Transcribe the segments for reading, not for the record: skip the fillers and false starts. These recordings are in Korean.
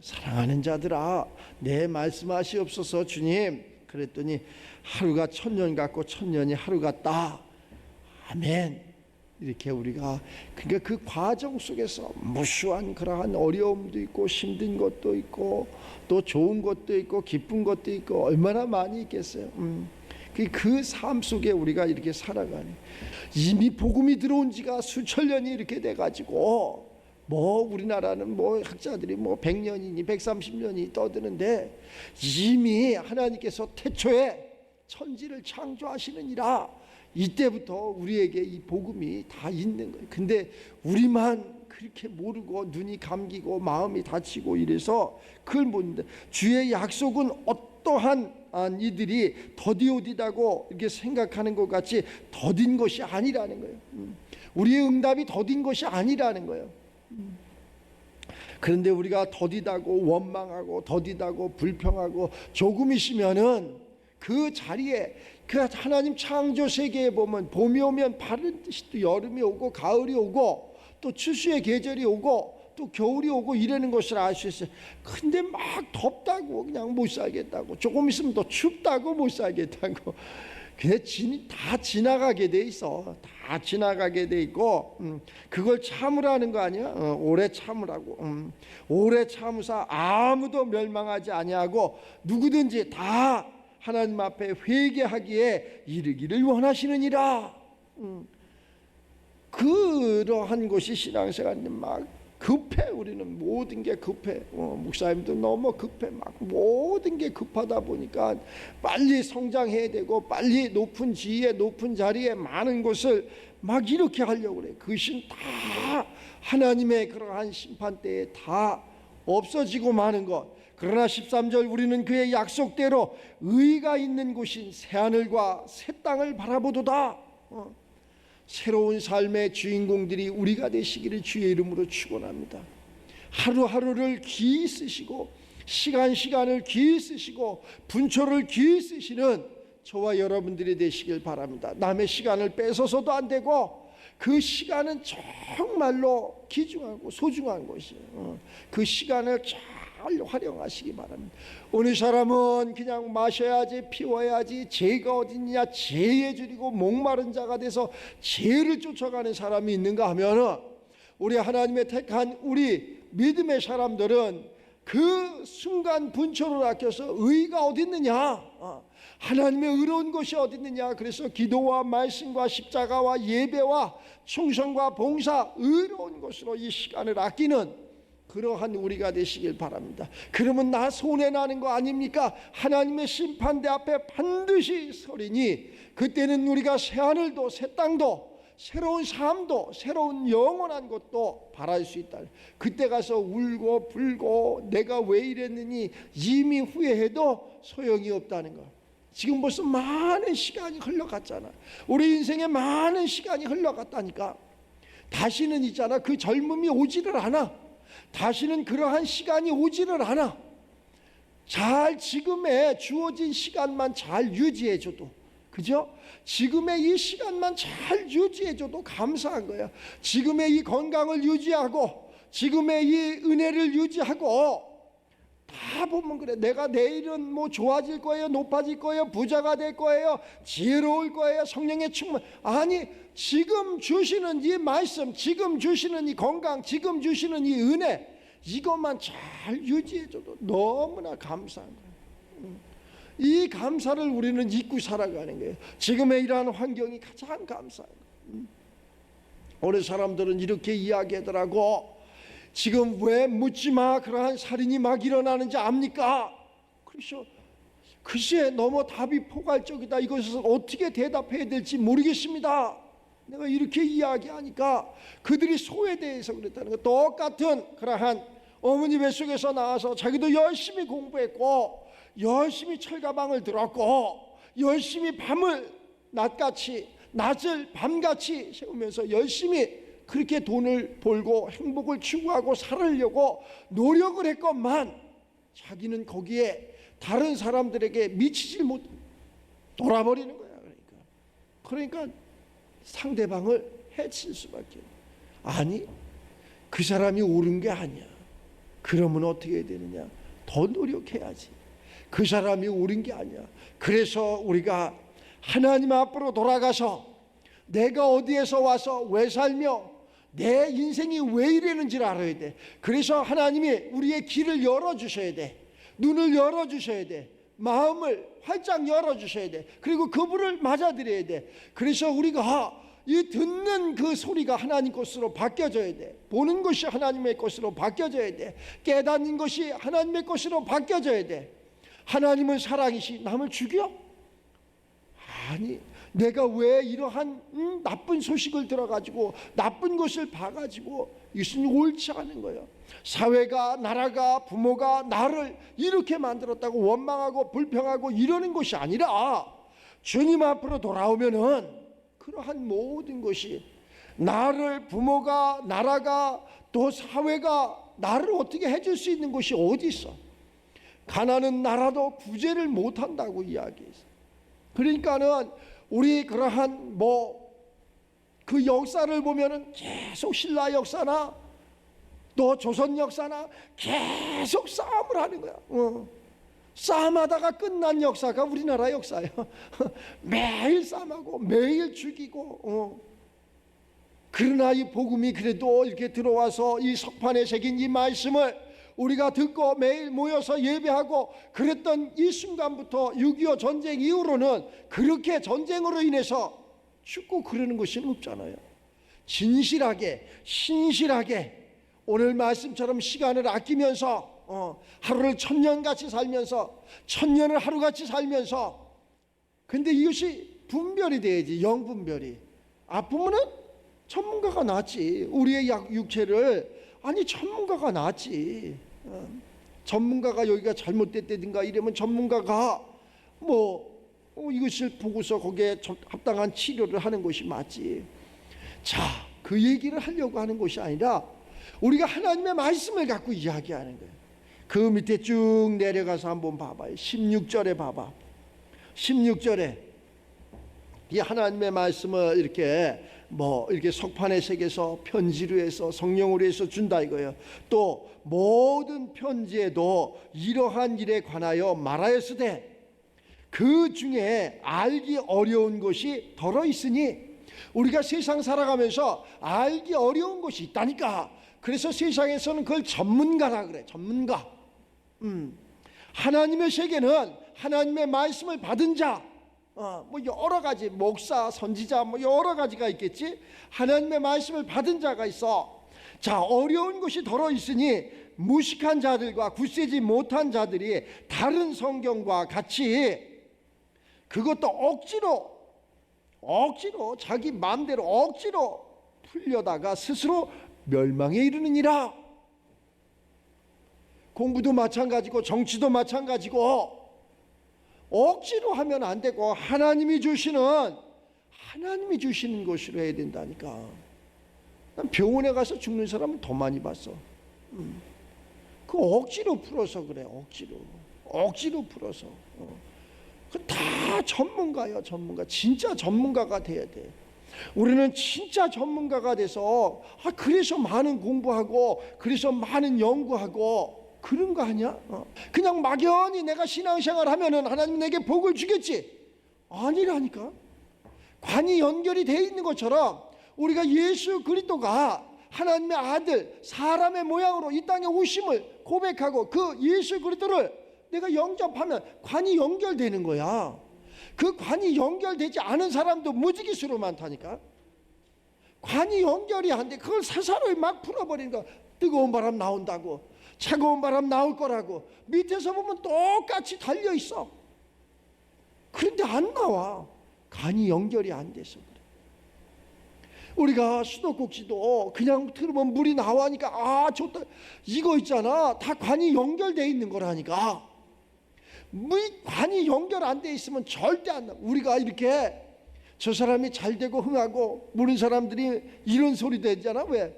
사랑하는 자들아 내 말씀하시옵소서 주님. 그랬더니 하루가 천년 같고 천년이 하루 같다. 아멘. 이렇게 우리가 그러니까 그 과정 속에서 무수한 그러한 어려움도 있고 힘든 것도 있고 또 좋은 것도 있고 기쁜 것도 있고 얼마나 많이 있겠어요. 그 삶 속에 우리가 이렇게 살아가네. 이미 복음이 들어온 지가 수천 년이 이렇게 돼가지고 뭐 우리나라는 뭐 학자들이 뭐 100년이니 130년이 떠드는데 이미 하나님께서 태초에 천지를 창조하시느니라 이때부터 우리에게 이 복음이 다 있는 거예요. 근데 우리만 그렇게 모르고 눈이 감기고 마음이 다치고 이래서 그걸 모르는데 주의 약속은 어떠한 이들이 더디오디다고 이렇게 생각하는 것 같이 더딘 것이 아니라는 거예요. 우리의 응답이 더딘 것이 아니라는 거예요. 그런데 우리가 더디다고 원망하고 더디다고 불평하고 조금 있으면은 그 자리에 그 하나님 창조 세계에 보면 봄이 오면 바른 듯이 또 여름이 오고 가을이 오고 또 추수의 계절이 오고 또 겨울이 오고 이러는 것을 알 수 있어요. 근데 막 덥다고 그냥 못 살겠다고 조금 있으면 또 춥다고 못 살겠다고 그게 다 지나가게 돼 있어. 다 지나가게 돼 있고 그걸 참으라는 거 아니야? 오래 참으라고. 오래 참으사 아무도 멸망하지 아니하고 누구든지 다 하나님 앞에 회개하기에 이르기를 원하시느니라. 그러한 것이 신앙생활인데 막 급해. 우리는 모든 게 급해. 목사님도 너무 급해. 막 모든 게 급하다 보니까 빨리 성장해야 되고 빨리 높은 지위에 높은 자리에 많은 것을 막 이렇게 하려고 그래. 그것은 다 하나님의 그러한 심판 때에 다 없어지고 마는 것. 그러나 13절 우리는 그의 약속대로 의가 있는 곳인 새하늘과 새 땅을 바라보도다. 새로운 삶의 주인공들이 우리가 되시기를 주의 이름으로 축원합니다. 하루하루를 기이 쓰시고 시간을 기이 쓰시고 분초를 기이 쓰시는 저와 여러분들이 되시길 바랍니다. 남의 시간을 뺏어서도 안 되고 그 시간은 정말로 귀중하고 소중한 것이에요. 그 시간을 잘 활용하시기 바랍니다. 어느 사람은 그냥 마셔야지 피워야지 죄가 어딨냐 죄에 줄이고 목마른 자가 돼서 죄를 쫓아가는 사람이 있는가 하면 우리 하나님의 택한 우리 믿음의 사람들은 그 순간 분초를 아껴서 의가 어딨느냐 하나님의 의로운 것이 어딨느냐 그래서 기도와 말씀과 십자가와 예배와 충성과 봉사 의로운 것으로 이 시간을 아끼는 그러한 우리가 되시길 바랍니다. 그러면 나 손해나는 거 아닙니까? 하나님의 심판대 앞에 반드시 서리니 그때는 우리가 새하늘도 새 땅도 새로운 삶도 새로운 영원한 것도 바랄 수 있다. 그때 가서 울고 불고 내가 왜 이랬느니 이미 후회해도 소용이 없다는 거. 지금 벌써 많은 시간이 흘러갔잖아. 우리 인생에 많은 시간이 흘러갔다니까. 다시는 있잖아 그 젊음이 오지를 않아. 다시는 그러한 시간이 오지를 않아. 잘 지금의 주어진 시간만 잘 유지해줘도 그죠? 지금의 이 시간만 잘 유지해줘도 감사한 거야. 지금의 이 건강을 유지하고 지금의 이 은혜를 유지하고 다 보면 그래. 내가 내일은 뭐 좋아질 거예요, 높아질 거예요, 부자가 될 거예요, 지혜로울 거예요, 성령의 충만. 아니 지금 주시는 이 말씀, 지금 주시는 이 건강, 지금 주시는 이 은혜 이것만 잘 유지해줘도 너무나 감사한 거예요. 이 감사를 우리는 잊고 살아가는 거예요. 지금의 이러한 환경이 가장 감사한 거예요. 어느 사람들은 이렇게 이야기하더라고. 지금 왜 묻지마 그러한 살인이 막 일어나는지 압니까? 그래서 글쎄 너무 답이 포괄적이다. 이것을 어떻게 대답해야 될지 모르겠습니다. 내가 이렇게 이야기하니까 그들이 소외돼서 그랬다는 거. 똑같은 그러한 어머니 뱃속에서 나와서 자기도 열심히 공부했고 열심히 철가방을 들었고 열심히 밤을 낮을 밤같이 세우면서 열심히 그렇게 돈을 벌고 행복을 추구하고 살으려고 노력을 했건만 자기는 거기에 다른 사람들에게 미치지 못 돌아버리는 거야. 그러니까 상대방을 해칠 수밖에. 아니 그 사람이 옳은 게 아니야. 그러면 어떻게 해야 되느냐? 더 노력해야지. 그 사람이 옳은 게 아니야. 그래서 우리가 하나님 앞으로 돌아가서 내가 어디에서 와서 왜 살며 내 인생이 왜 이러는지를 알아야 돼. 그래서 하나님이 우리의 길을 열어주셔야 돼. 눈을 열어주셔야 돼. 마음을 활짝 열어주셔야 돼. 그리고 그분을 맞아들여야 돼. 그래서 우리가 이 듣는 그 소리가 하나님 것으로 바뀌어져야 돼. 보는 것이 하나님의 것으로 바뀌어져야 돼. 깨닫는 것이 하나님의 것으로 바뀌어져야 돼. 하나님은 사랑이시 남을 죽여? 아니, 내가 왜 이러한 나쁜 소식을 들어가지고 나쁜 것을 봐가지고 이것은 옳지 않은 거예요. 사회가, 나라가, 부모가 나를 이렇게 만들었다고 원망하고 불평하고 이러는 것이 아니라 주님 앞으로 돌아오면은 그러한 모든 것이 나를, 부모가, 나라가, 또 사회가 나를 어떻게 해줄 수 있는 것이 어디 있어? 가난한 나라도 구제를 못한다고 이야기했어. 그러니까는 우리 그러한 그 역사를 보면은 계속 신라 역사나 또 조선 역사나 계속 싸움을 하는 거야. 싸움하다가 끝난 역사가 우리나라 역사예요. 매일 싸움하고 매일 죽이고. 그러나 이 복음이 그래도 이렇게 들어와서 이 석판에 새긴 이 말씀을 우리가 듣고 매일 모여서 예배하고 그랬던 이 순간부터 6.25 전쟁 이후로는 그렇게 전쟁으로 인해서 죽고 그러는 것이 없잖아요. 진실하게 신실하게 오늘 말씀처럼 시간을 아끼면서 하루를 천년같이 살면서 천년을 하루같이 살면서, 근데 이것이 분별이 돼야지. 영분별이. 아프면은 전문가가 낫지. 우리의 육체를 아니 전문가가 낫지. 전문가가 여기가 잘못됐다든가 이러면 전문가가 이것을 보고서 거기에 합당한 치료를 하는 것이 맞지. 자, 그 얘기를 하려고 하는 것이 아니라 우리가 하나님의 말씀을 갖고 이야기하는 거예요. 그 밑에 쭉 내려가서 한번 봐봐요. 16절에 봐봐. 16절에 이 하나님의 말씀을 이렇게 이렇게 석판에 새겨서 편지로 해서 성령으로 해서 준다 이거예요. 또 모든 편지에도 이러한 일에 관하여 말하였으되 그 중에 알기 어려운 것이 덜어 있으니, 우리가 세상 살아가면서 알기 어려운 것이 있다니까. 그래서 세상에서는 그걸 전문가라 그래. 전문가. 하나님의 세계는 하나님의 말씀을 받은 자, 여러 가지 목사, 선지자 여러 가지가 있겠지. 하나님의 말씀을 받은 자가 있어. 자, 어려운 것이 덜어 있으니 무식한 자들과 굳세지 못한 자들이 다른 성경과 같이 그것도 억지로 자기 마음대로 억지로 풀려다가 스스로 멸망에 이르느니라. 공부도 마찬가지고 정치도 마찬가지고 억지로 하면 안 되고 하나님이 주시는 것으로 해야 된다니까. 난 병원에 가서 죽는 사람은 더 많이 봤어. 그 억지로 풀어서 그래. 억지로 풀어서. 그 다 전문가예요. 전문가. 진짜 전문가가 돼야 돼. 우리는 진짜 전문가가 돼서 그래서 많은 공부하고 그래서 많은 연구하고 그런 거 아니야? 그냥 막연히 내가 신앙생활 하면은 하나님 내게 복을 주겠지? 아니라니까. 관이 연결이 돼 있는 것처럼 우리가 예수 그리스도가 하나님의 아들, 사람의 모양으로 이 땅에 오심을 고백하고 그 예수 그리스도를 내가 영접하면 관이 연결되는 거야. 그 관이 연결되지 않은 사람도 무지기수로 많다니까. 관이 연결이 안 돼. 그걸 사사로이 막 풀어버리는 거야. 뜨거운 바람 나온다고, 차가운 바람 나올 거라고 밑에서 보면 똑같이 달려있어. 그런데 안 나와. 관이 연결이 안 돼서 그래. 우리가 수도꼭지도 그냥 틀으면 물이 나와니까 좋다 이거 있잖아. 다 관이 연결돼 있는 거라니까. 관이 연결 안 돼 있으면 절대 안 나. 우리가 이렇게 저 사람이 잘 되고 흥하고 모르는 사람들이 이런 소리도 했잖아. 왜?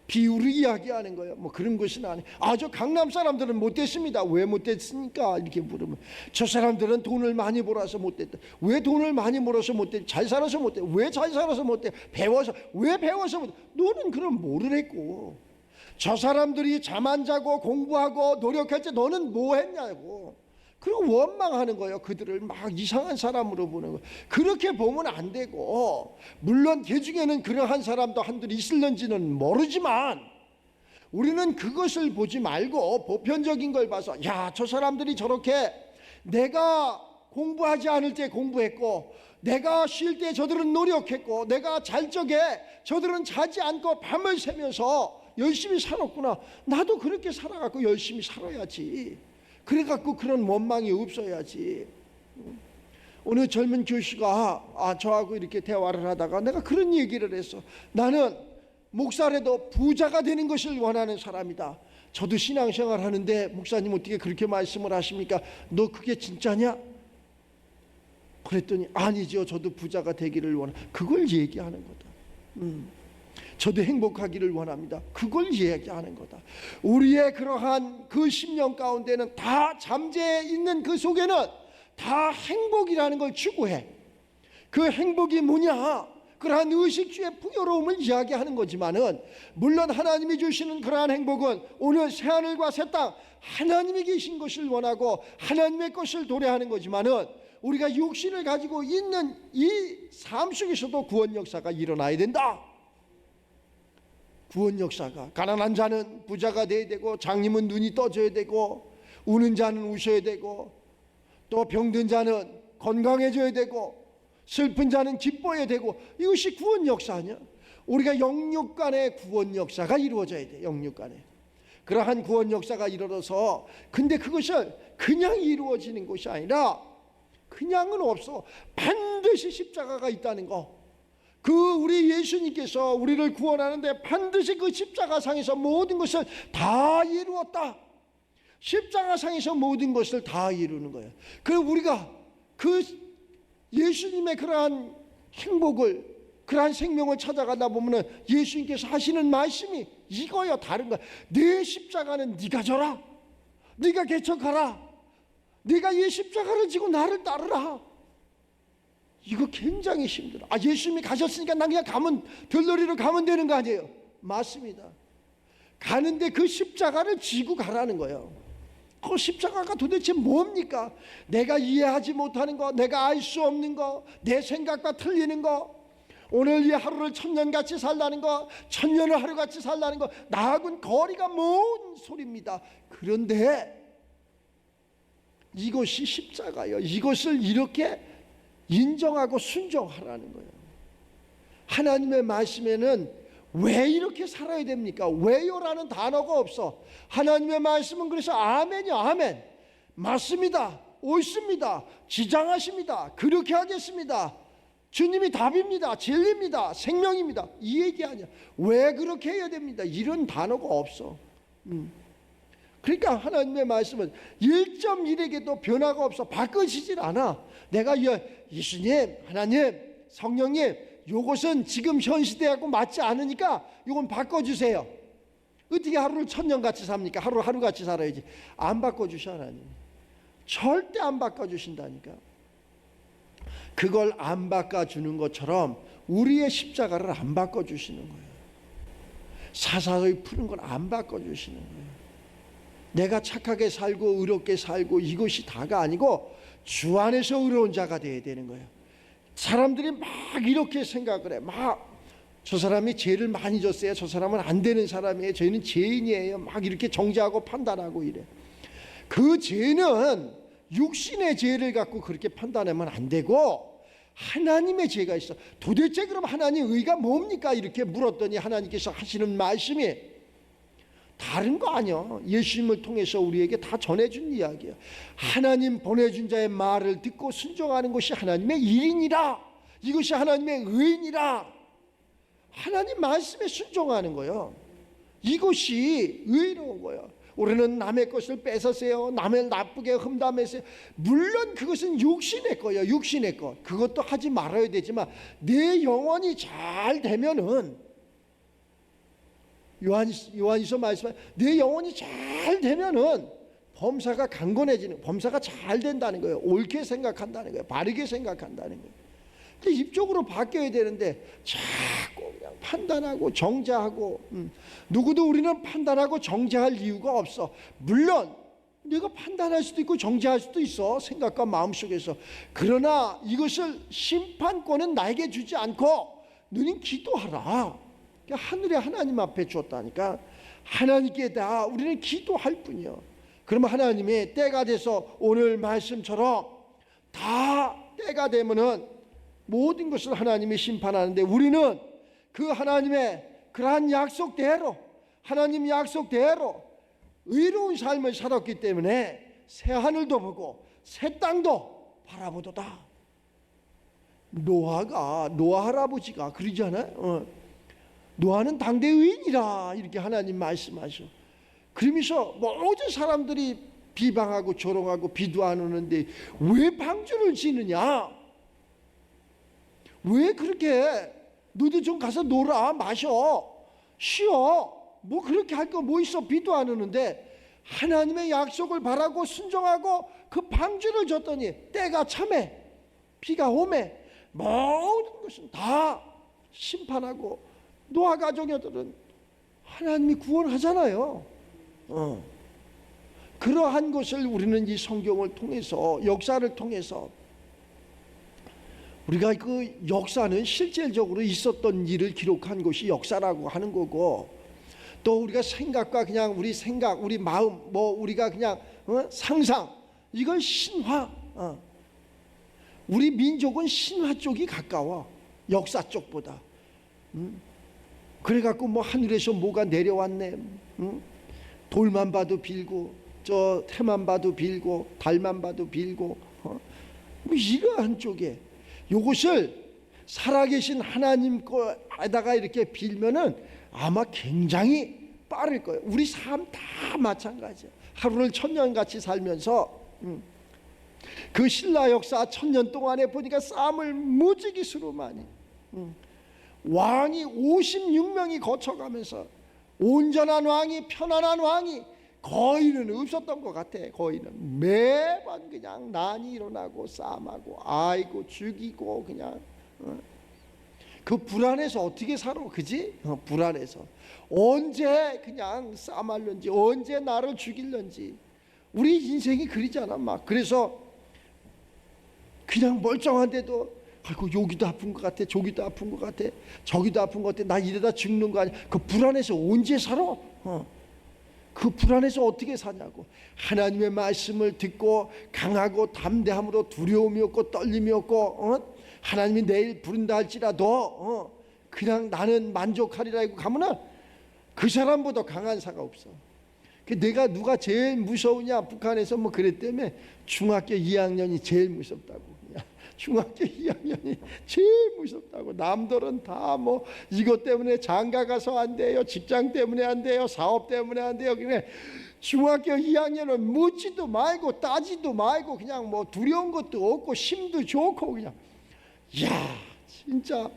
비유를 이야기하는 거예요. 그런 것은 아니. 저 강남 사람들은 못됐습니다. 왜 못됐습니까? 이렇게 물으면 저 사람들은 돈을 많이 벌어서 못됐다. 왜 돈을 많이 벌어서 못됐? 잘 살아서 못됐. 왜 잘 살아서 못됐? 배워서. 왜 배워서 못됐? 너는 그럼 뭐를 했고? 저 사람들이 잠 안 자고 공부하고 노력할 때 너는 뭐 했냐고. 그리고 원망하는 거예요. 그들을 막 이상한 사람으로 보는 거예요. 그렇게 보면 안 되고, 물론 그 중에는 그러한 사람도 한둘 있을는지는 모르지만 우리는 그것을 보지 말고 보편적인 걸 봐서, 야, 저 사람들이 저렇게 내가 공부하지 않을 때 공부했고, 내가 쉴 때 저들은 노력했고, 내가 잘 적에 저들은 자지 않고 밤을 새면서 열심히 살았구나. 나도 그렇게 살아갖고 열심히 살아야지. 그래갖고 그런 원망이 없어야지. 어느 젊은 교수가 저하고 이렇게 대화를 하다가 내가 그런 얘기를 했어. 나는 목사라도 부자가 되는 것을 원하는 사람이다. 저도 신앙생활 하는데 목사님 어떻게 그렇게 말씀을 하십니까? 너 그게 진짜냐? 그랬더니 아니죠. 저도 부자가 되기를 원합니다. 그걸 얘기하는 거다. 저도 행복하기를 원합니다. 그걸 얘기하는 거다. 우리의 그러한 그 10년 가운데는 다 잠재해 있는 그 속에는 다 행복이라는 걸 추구해. 그 행복이 뭐냐? 그러한 의식주의 풍요로움을 이야기하는 거지만은, 물론 하나님이 주시는 그러한 행복은 오늘 새하늘과 새 땅 하나님이 계신 것을 원하고 하나님의 것을 도래하는 거지만은, 우리가 육신을 가지고 있는 이 삶 속에서도 구원 역사가 일어나야 된다. 구원 역사가, 가난한 자는 부자가 돼야 되고, 장님은 눈이 떠져야 되고, 우는 자는 우셔야 되고, 또 병든 자는 건강해져야 되고, 슬픈 자는 기뻐야 되고, 이것이 구원 역사 아니야? 우리가 영육 간의 구원 역사가 이루어져야 돼. 영육 간에 그러한 구원 역사가 이루어져서, 근데 그것을 그냥 이루어지는 것이 아니라, 그냥은 없어. 반드시 십자가가 있다는 거. 그 우리 예수님께서 우리를 구원하는데 반드시 그 십자가상에서 모든 것을 다 이루었다. 십자가상에서 모든 것을 다 이루는 거예요. 그 우리가 그 예수님의 그러한 행복을, 그러한 생명을 찾아가다 보면은 예수님께서 하시는 말씀이 이거요, 다른 거야. 내 십자가는 네가 져라. 네가 개척하라. 네가 이 십자가를 지고 나를 따르라. 이거 굉장히 힘들어. 예수님이 가셨으니까 난 그냥 가면, 들러리로 가면 되는 거 아니에요? 맞습니다. 가는데 그 십자가를 지고 가라는 거예요. 그 십자가가 도대체 뭡니까? 내가 이해하지 못하는 거, 내가 알 수 없는 거, 내 생각과 틀리는 거, 오늘 이 하루를 천년같이 살라는 거, 천년을 하루같이 살라는 거, 나하고는 거리가 먼 소리입니다. 그런데 이것이 십자가예요. 이것을 이렇게 인정하고 순종하라는 거예요. 하나님의 말씀에는 왜 이렇게 살아야 됩니까? 왜요라는 단어가 없어. 하나님의 말씀은 그래서 아멘이요, 아멘. 맞습니다. 옳습니다. 지장하십니다. 그렇게 하겠습니다. 주님이 답입니다. 진리입니다. 생명입니다. 이 얘기 아니야. 왜 그렇게 해야 됩니다. 이런 단어가 없어. 그러니까 하나님의 말씀은 1.1에게도 변화가 없어. 바꿔지질 않아. 내가 예수님, 하나님, 성령님, 요것은 지금 현 시대하고 맞지 않으니까 요건 바꿔주세요. 어떻게 하루를 천년같이 삽니까? 하루같이 살아야지. 안 바꿔주셔, 하나님. 절대 안 바꿔주신다니까. 그걸 안 바꿔주는 것처럼 우리의 십자가를 안 바꿔주시는 거예요. 사사로이 푸는 걸 안 바꿔주시는 거예요. 내가 착하게 살고 의롭게 살고 이것이 다가 아니고 주 안에서 의로운 자가 되어야 되는 거예요. 사람들이 막 이렇게 생각을 해. 막 저 사람이 죄를 많이 졌어요. 저 사람은 안 되는 사람이에요. 저희는 죄인이에요. 막 이렇게 정죄하고 판단하고 이래. 그 죄는 육신의 죄를 갖고 그렇게 판단하면 안 되고 하나님의 죄가 있어. 도대체 그럼 하나님 의가 뭡니까? 이렇게 물었더니 하나님께서 하시는 말씀이 다른 거 아니야. 예수님을 통해서 우리에게 다 전해준 이야기야. 하나님 보내준 자의 말을 듣고 순종하는 것이 하나님의 일이니라. 이것이 하나님의 의인이라. 하나님 말씀에 순종하는 거예요. 이것이 의로운 거예요. 우리는 남의 것을 뺏었어요. 남을 나쁘게 험담했어요. 물론 그것은 육신의 거예요. 육신의 것. 그것도 하지 말아야 되지만 내 영혼이 잘 되면은, 요한이서 말씀해, 내 영혼이 잘 되면은 범사가 강건해지는, 범사가 잘 된다는 거예요. 옳게 생각한다는 거예요. 바르게 생각한다는 거예요. 근데 입쪽으로 바뀌어야 되는데 자꾸 그냥 판단하고 정죄하고 누구도 우리는 판단하고 정죄할 이유가 없어. 물론 내가 판단할 수도 있고 정죄할 수도 있어, 생각과 마음속에서. 그러나 이것을 심판권은 나에게 주지 않고 너는 기도하라. 하늘의 하나님 앞에 줬다니까. 하나님께 다 우리는 기도할 뿐이요. 그러면 하나님의 때가 돼서 오늘 말씀처럼 다 때가 되면은 모든 것을 하나님이 심판하는데, 우리는 그 하나님의 그러한 약속대로, 하나님 약속대로 의로운 삶을 살았기 때문에 새 하늘도 보고 새 땅도 바라보도다. 노아 할아버지가 그러잖아요. 노아는 당대 의인이라 이렇게 하나님 말씀하셔. 그러면서 모든 사람들이 비방하고 조롱하고 비도 안 오는데 왜 방주를 지느냐? 왜 그렇게 너도 좀 가서 놀아, 마셔, 쉬어. 뭐 그렇게 할 거 뭐 있어? 비도 안 오는데. 하나님의 약속을 바라고 순종하고 그 방주를 줬더니 때가 참에 비가 오매 모든 것은 다 심판하고 노아 가족들은 하나님이 구원하잖아요. 그러한 것을 우리는 이 성경을 통해서, 역사를 통해서, 우리가 그 역사는 실질적으로 있었던 일을 기록한 것이 역사라고 하는 거고, 또 우리가 생각과 그냥 우리 생각, 우리 마음, 뭐 우리가 그냥 상상, 이건 신화. 우리 민족은 신화 쪽이 가까워, 역사 쪽보다. 그래갖고 뭐 하늘에서 뭐가 내려왔네, 돌만 봐도 빌고, 저 태만 봐도 빌고, 달만 봐도 빌고, 뭐 이러한 쪽에 요것을 살아계신 하나님 거에다가 이렇게 빌면은 아마 굉장히 빠를 거예요. 우리 삶 다 마찬가지야. 하루를 1000년같이 살면서 그 신라 역사 1000년 동안에 보니까 싸움을 무지기수로 많이, 왕이 56명이 거쳐가면서 온전한 왕이, 편안한 왕이 거의는 없었던 것 같아. 거의는 매번 그냥 난이 일어나고 싸움하고 아이고 죽이고 그냥 그 불안해서 어떻게 살아, 그지? 불안해서 언제 그냥 싸움할런지, 언제 나를 죽일런지. 우리 인생이 그리잖아 막. 그래서 그냥 멀쩡한데도 아이고 여기도 아픈 것 같아, 저기도 아픈 것 같아, 저기도 아픈 것 같아, 나 이러다 죽는 거 아니야. 그 불안해서 언제 살아? 그 불안해서 어떻게 사냐고. 하나님의 말씀을 듣고 강하고 담대함으로 두려움이 없고 떨림이 없고, 하나님이 내일 부른다 할지라도 그냥 나는 만족하리라 하고 가면은 그 사람보다 강한 사가 없어. 내가 누가 제일 무서우냐, 북한에서 뭐 그랬다며 중학교 2학년이 제일 무섭다고. 중학교 2학년이 제일 무섭다고. 남들은 다 뭐 이것 때문에 장가 가서 안 돼요, 직장 때문에 안 돼요, 사업 때문에 안 돼요. 그냥 중학교 2학년은 묻지도 말고 따지도 말고 그냥 뭐 두려운 것도 없고 힘도 좋고 그냥. 야, 진짜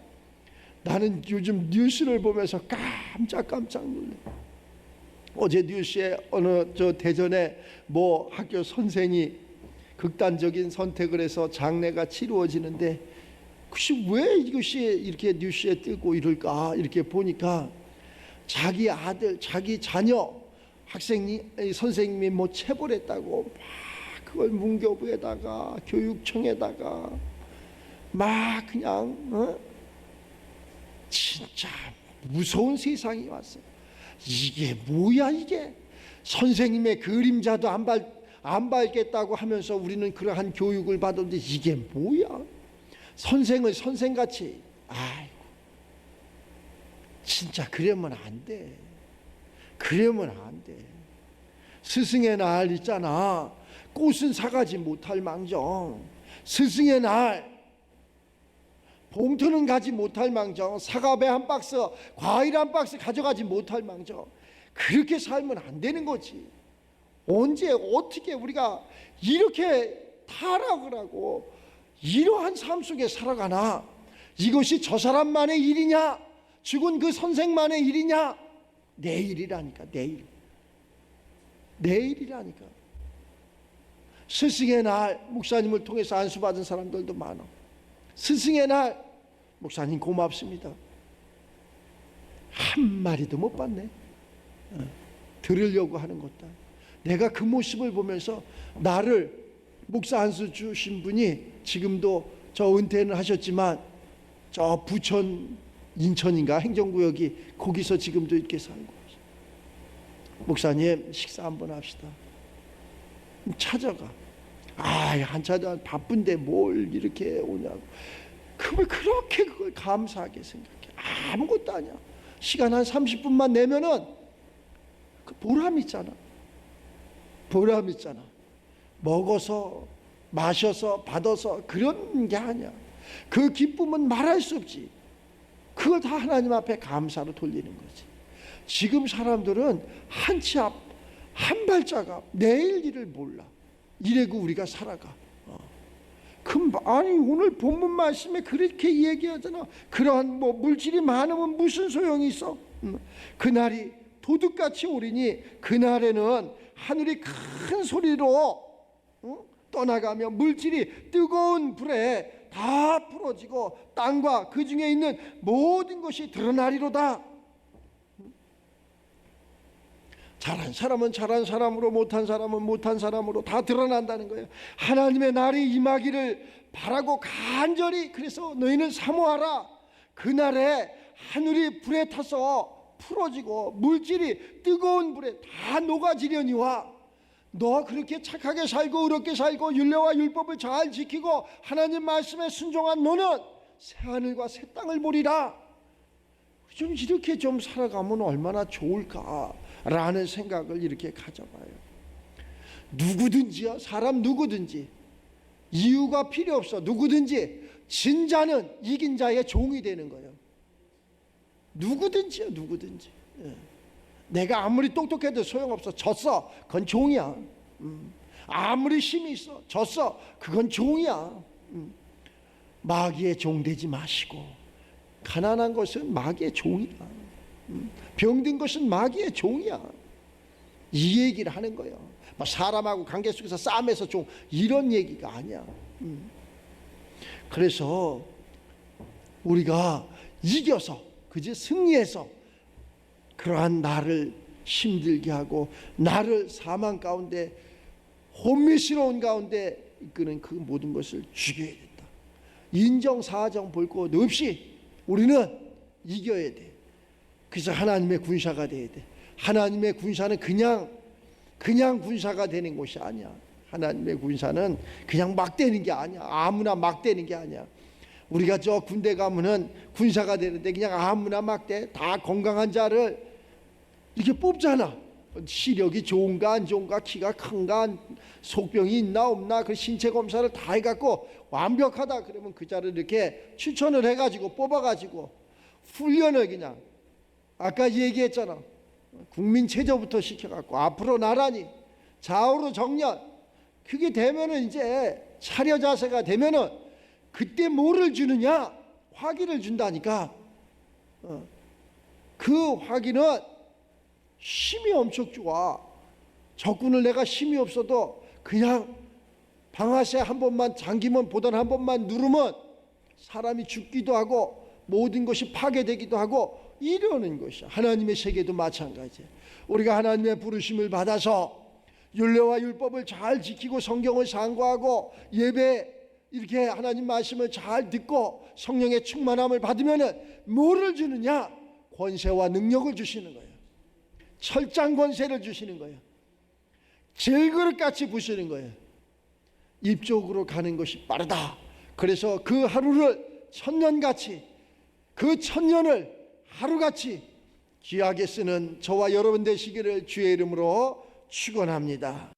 나는 요즘 뉴스를 보면서 깜짝 놀래. 어제 뉴스에 어느 저 대전에 뭐 학교 선생이 극단적인 선택을 해서 장례가 치루어지는데, 그것이 왜 이것이 이렇게 뉴스에 뜨고 이럴까 이렇게 보니까 자기 아들, 자기 자녀 선생님이 뭐 체벌했다고 막 그걸 문교부에다가 교육청에다가 막 그냥 진짜 무서운 세상이 왔어. 이게 뭐야 이게. 선생님의 그림자도 안 밟겠다고 하면서 우리는 그러한 교육을 받았는데 이게 뭐야. 선생을 선생같이. 아이고 진짜 그러면 안 돼. 그러면 안 돼. 스승의 날 있잖아. 꽃은 사가지 못할 망정, 스승의 날 봉투는 가지 못할 망정, 사과배 한 박스, 과일 한 박스 가져가지 못할 망정. 그렇게 살면 안 되는 거지. 언제 어떻게 우리가 이렇게 타락을 하고 이러한 삶 속에 살아가나. 이것이 저 사람만의 일이냐, 죽은 그 선생만의 일이냐. 내일이라니까. 내일이라니까. 스승의 날 목사님을 통해서 안수받은 사람들도 많아. 스승의 날 목사님 고맙습니다. 한 마리도 못 봤네. 들으려고 하는 것도. 내가 그 모습을 보면서 나를 목사 한수 주신 분이 지금도 저 은퇴는 하셨지만 저 부천 인천인가 행정구역이 거기서 지금도 이렇게 살고 계셔. 목사님 식사 한번 합시다. 찾아가. 한참 바쁜데 뭘 이렇게 오냐고. 그걸 그렇게 그걸 감사하게 생각해. 아무것도 아니야. 시간 한 30분만 내면은 그 보람 있잖아. 보람 있잖아. 먹어서 마셔서 받아서 그런 게 아니야. 그 기쁨은 말할 수 없지. 그걸 다 하나님 앞에 감사로 돌리는 거지. 지금 사람들은 한 치 앞, 한 발짝 앞, 내일 일을 몰라. 이래고 우리가 살아가. 아니 오늘 본문 말씀에 그렇게 얘기하잖아. 그러한 물질이 많으면 무슨 소용이 있어? 그날이 도둑같이 오리니 그날에는 하늘이 큰 소리로 떠나가며 물질이 뜨거운 불에 다 풀어지고 땅과 그 중에 있는 모든 것이 드러나리로다. 잘한 사람은 잘한 사람으로, 못한 사람은 못한 사람으로 다 드러난다는 거예요. 하나님의 날이 임하기를 바라고 간절히 그래서 너희는 사모하라. 그날에 하늘이 불에 타서 풀어지고 물질이 뜨거운 불에 다 녹아지려니와 너 그렇게 착하게 살고 의롭게 살고 율례와 율법을 잘 지키고 하나님 말씀에 순종한 너는 새하늘과 새 땅을 보리라. 좀 이렇게 좀 살아가면 얼마나 좋을까라는 생각을 이렇게 가져봐요. 누구든지요, 사람 누구든지 이유가 필요 없어. 누구든지 진 자는 이긴 자의 종이 되는 거예요. 누구든지요, 누구든지. 내가 아무리 똑똑해도 소용없어. 졌어. 그건 종이야. 아무리 힘이 있어. 졌어. 그건 종이야. 마귀의 종 되지 마시고, 가난한 것은 마귀의 종이야. 병든 것은 마귀의 종이야. 이 얘기를 하는 거예요. 사람하고 관계 속에서 싸움에서 종, 이런 얘기가 아니야. 그래서 우리가 이겨서, 그지, 승리해서 그러한 나를 힘들게 하고 나를 사망 가운데 혼미스러운 가운데 이끄는 그 모든 것을 죽여야 된다. 인정 사정 볼 것 없이 우리는 이겨야 돼. 그래서 하나님의 군사가 돼야 돼. 하나님의 군사는 그냥 군사가 되는 것이 아니야. 하나님의 군사는 그냥 막 되는 게 아니야. 아무나 막 되는 게 아니야. 우리가 저 군대 가면은 군사가 되는데 그냥 아무나 막 돼. 다 건강한 자를 이렇게 뽑잖아. 시력이 좋은가 안 좋은가, 키가 큰가, 속병이 있나 없나, 그 신체 검사를 다 해갖고 완벽하다 그러면 그 자를 이렇게 추천을 해가지고 뽑아가지고 훈련을 그냥 아까 얘기했잖아. 국민 체조부터 시켜갖고 앞으로 나란히 좌우로 정렬. 그게 되면은 이제 차려 자세가 되면은 그때 뭐를 주느냐? 화기를 준다니까. 그 화기는 힘이 엄청 좋아. 적군을 내가 힘이 없어도 그냥 방아쇠 한 번만 잠기면, 보단 한 번만 누르면 사람이 죽기도 하고 모든 것이 파괴되기도 하고 이러는 것이야. 하나님의 세계도 마찬가지야. 우리가 하나님의 부르심을 받아서 율례와 율법을 잘 지키고 성경을 상고하고 예배 이렇게 하나님 말씀을 잘 듣고 성령의 충만함을 받으면은 뭐를 주느냐? 권세와 능력을 주시는 거예요. 철장 권세를 주시는 거예요. 질그릇같이 부시는 거예요. 입쪽으로 가는 것이 빠르다. 그래서 그 하루를 천년같이, 그 천년을 하루같이 귀하게 쓰는 저와 여러분 되시기를 주의 이름으로 축원합니다.